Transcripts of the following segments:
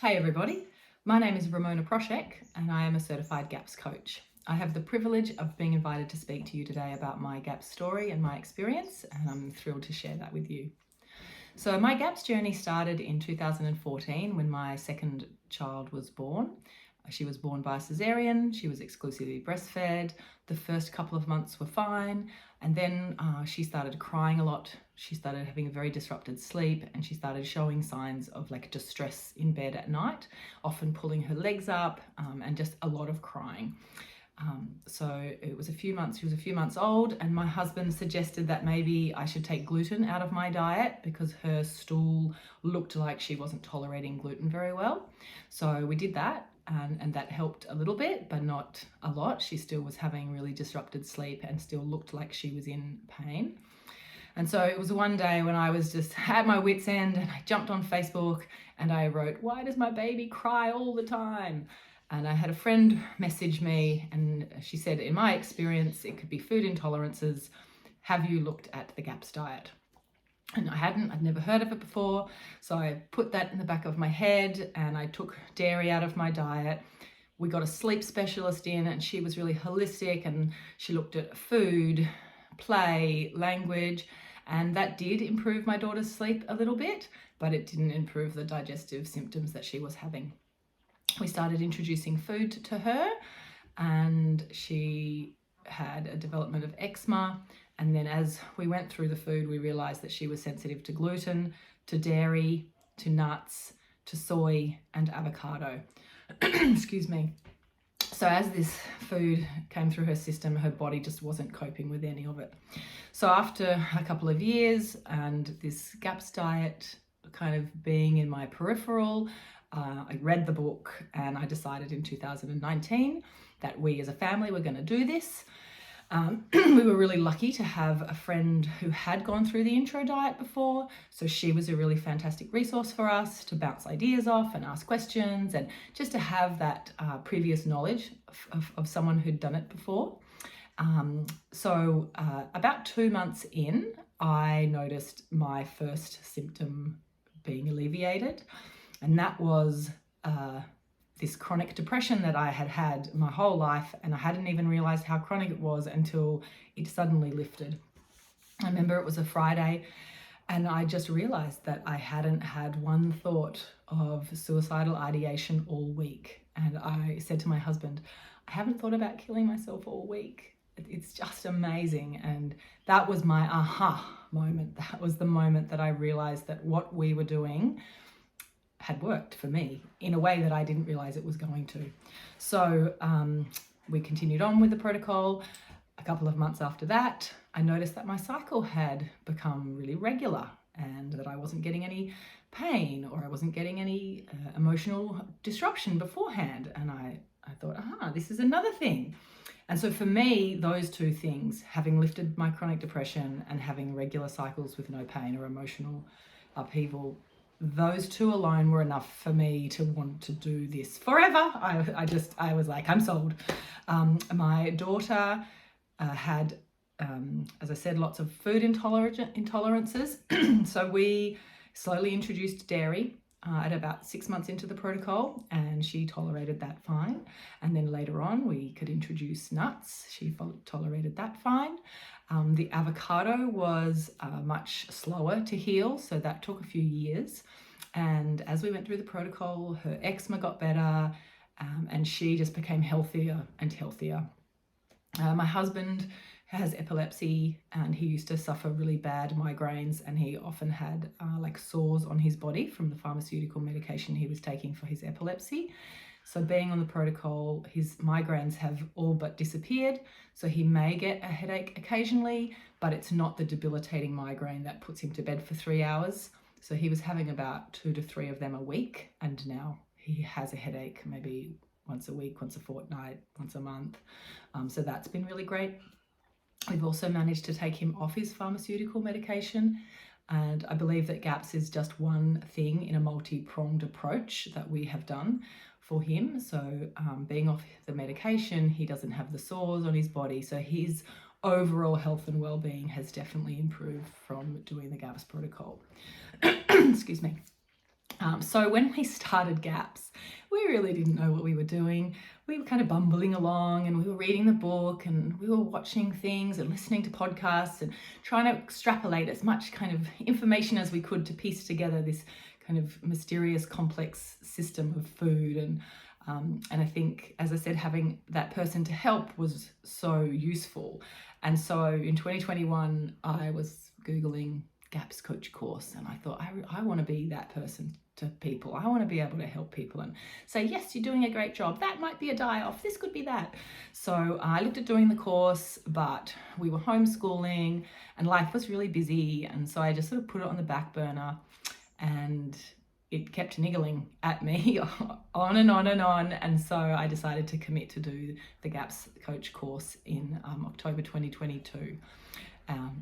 Hey everybody, my name is Ramona Prosek and I am a certified GAPS coach. I have the privilege of being invited to speak to you today about my GAPS story and my experience, and I'm thrilled to share that with you. So my GAPS journey started in 2014 when my second child was born. She was born by cesarean, she was exclusively breastfed. The first couple of months were fine, and then she started crying a lot. She started having a very disrupted sleep, and she started showing signs of distress in bed at night, often pulling her legs up, and just a lot of crying. So it was she was a few months old, and my husband suggested that maybe I should take gluten out of my diet because her stool looked like she wasn't tolerating gluten very well. So we did that, and that helped a little bit, but not a lot. She still was having really disrupted sleep and still looked like she was in pain. And so it was one day when I was just at my wit's end, and I jumped on Facebook and I wrote, "Why does my baby cry all the time?" And I had a friend message me, and she said, "In my experience, it could be food intolerances. Have you looked at the GAPS diet?" And I'd never heard of it before. So I put that in the back of my head and I took dairy out of my diet. We got a sleep specialist in, and she was really holistic, and she looked at food, play, language, and that did improve my daughter's sleep a little bit, but it didn't improve the digestive symptoms that she was having. We started introducing food to her, and she had a development of eczema. And then as we went through the food, we realized that she was sensitive to gluten, to dairy, to nuts, to soy, and avocado. Excuse me. So as this food came through her system, her body just wasn't coping with any of it. So after a couple of years and this GAPS diet kind of being in my peripheral, I read the book, and I decided in 2019 that we as a family were going to do this. We were really lucky to have a friend who had gone through the intro diet before, so she was a really fantastic resource for us to bounce ideas off and ask questions, and just to have that previous knowledge of someone who'd done it before. So about 2 months in, I noticed my first symptom being alleviated, and that was this chronic depression that I had had my whole life, and I hadn't even realized how chronic it was until it suddenly lifted. I remember it was a Friday, and I just realized that I hadn't had one thought of suicidal ideation all week. And I said to my husband, "I haven't thought about killing myself all week. It's just amazing." And that was my aha moment. That was the moment that I realized that what we were doing had worked for me in a way that I didn't realize it was going to. So we continued on with the protocol. A couple of months after that, I noticed that my cycle had become really regular, and that I wasn't getting any pain, or I wasn't getting any emotional disruption beforehand. And I thought, this is another thing. And so for me, those two things, having lifted my chronic depression and having regular cycles with no pain or emotional upheaval, those two alone were enough for me to want to do this forever. I was like, I'm sold. My daughter had, as I said, lots of food intolerances. So we slowly introduced dairy at about 6 months into the protocol, and she tolerated that fine. And then later on, we could introduce nuts. She tolerated that fine. The avocado was much slower to heal, so that took a few years. And as we went through the protocol, her eczema got better, and she just became healthier and healthier. My husband has epilepsy, and he used to suffer really bad migraines, and he often had sores on his body from the pharmaceutical medication he was taking for his epilepsy. So being on the protocol, his migraines have all but disappeared. So he may get a headache occasionally, but it's not the debilitating migraine that puts him to bed for 3 hours. So he was having about 2 to 3 of them a week, and now he has a headache maybe once a week, once a fortnight, once a month. So that's been really great. We've also managed to take him off his pharmaceutical medication, and I believe that GAPS is just one thing in a multi-pronged approach that we have done for him. So being off the medication, he doesn't have the sores on his body, so his overall health and well-being has definitely improved from doing the GAPS protocol. Excuse me. So when we started GAPS, we really didn't know what we were doing. We were kind of bumbling along, and we were reading the book, and we were watching things and listening to podcasts and trying to extrapolate as much kind of information as we could to piece together this kind of mysterious, complex system of food. And I think, as I said, having that person to help was so useful. And so in 2021, I was Googling GAPS coach course, and I thought, I want to be that person to people. I want to be able to help people and say, yes, you're doing a great job. That might be a die-off. This could be that. So I looked at doing the course, but we were homeschooling and life was really busy. And so I just sort of put it on the back burner, and it kept niggling at me on and on and on. And so I decided to commit to do the GAPS coach course in October 2022.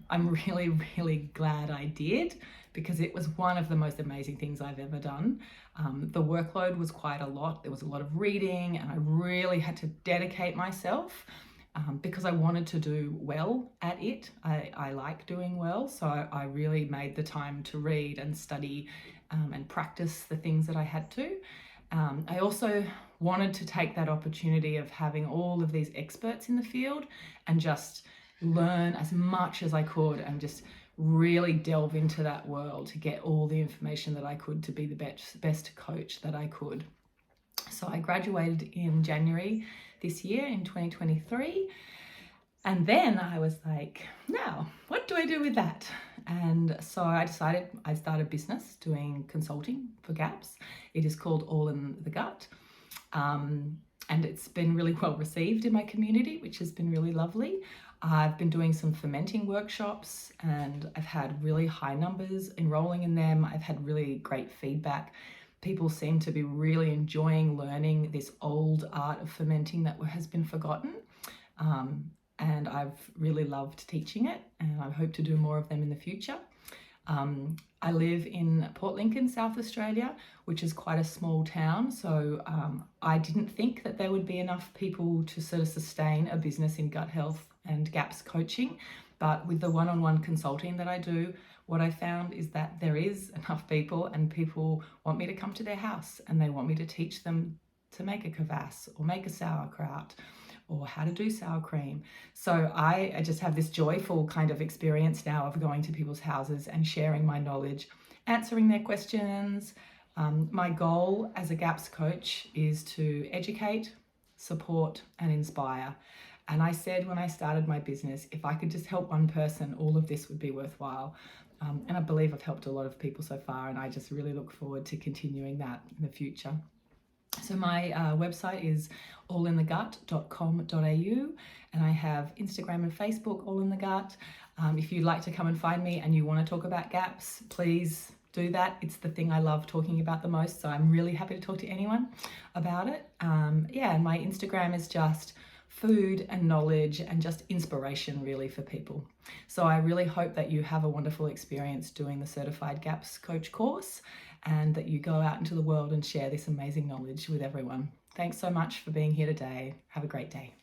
I'm really, really glad I did, because it was one of the most amazing things I've ever done. The workload was quite a lot. There was a lot of reading, and I really had to dedicate myself because I wanted to do well at it. I like doing well, so I really made the time to read and study and practice the things that I had to. I also wanted to take that opportunity of having all of these experts in the field and just learn as much as I could and just really delve into that world to get all the information that I could to be the best coach that I could. So I graduated in January this year in 2023. And then I was like, now, what do I do with that? And so I decided I'd start a business doing consulting for GAPS. It is called All in the Gut. And it's been really well received in my community, which has been really lovely. I've been doing some fermenting workshops, and I've had really high numbers enrolling in them. I've had really great feedback. People seem to be really enjoying learning this old art of fermenting that has been forgotten. And I've really loved teaching it, and I hope to do more of them in the future. I live in Port Lincoln, South Australia, which is quite a small town. So I didn't think that there would be enough people to sort of sustain a business in gut health and GAPS coaching. But with the one-on-one consulting that I do, what I found is that there is enough people, and people want me to come to their house, and they want me to teach them to make a kvass or make a sauerkraut or how to do sour cream. So I just have this joyful kind of experience now of going to people's houses and sharing my knowledge, answering their questions. My goal as a GAPS coach is to educate, support, and inspire. And I said when I started my business, if I could just help one person, all of this would be worthwhile. And I believe I've helped a lot of people so far, and I just really look forward to continuing that in the future. So my website is allinthegut.com.au, and I have Instagram and Facebook, All in the Gut. If you'd like to come and find me and you want to talk about GAPS, please do that. It's the thing I love talking about the most, so I'm really happy to talk to anyone about it. And my Instagram is just food and knowledge and just inspiration really for people. So I really hope that you have a wonderful experience doing the Certified GAPS Coach course, and that you go out into the world and share this amazing knowledge with everyone. Thanks so much for being here today. Have a great day.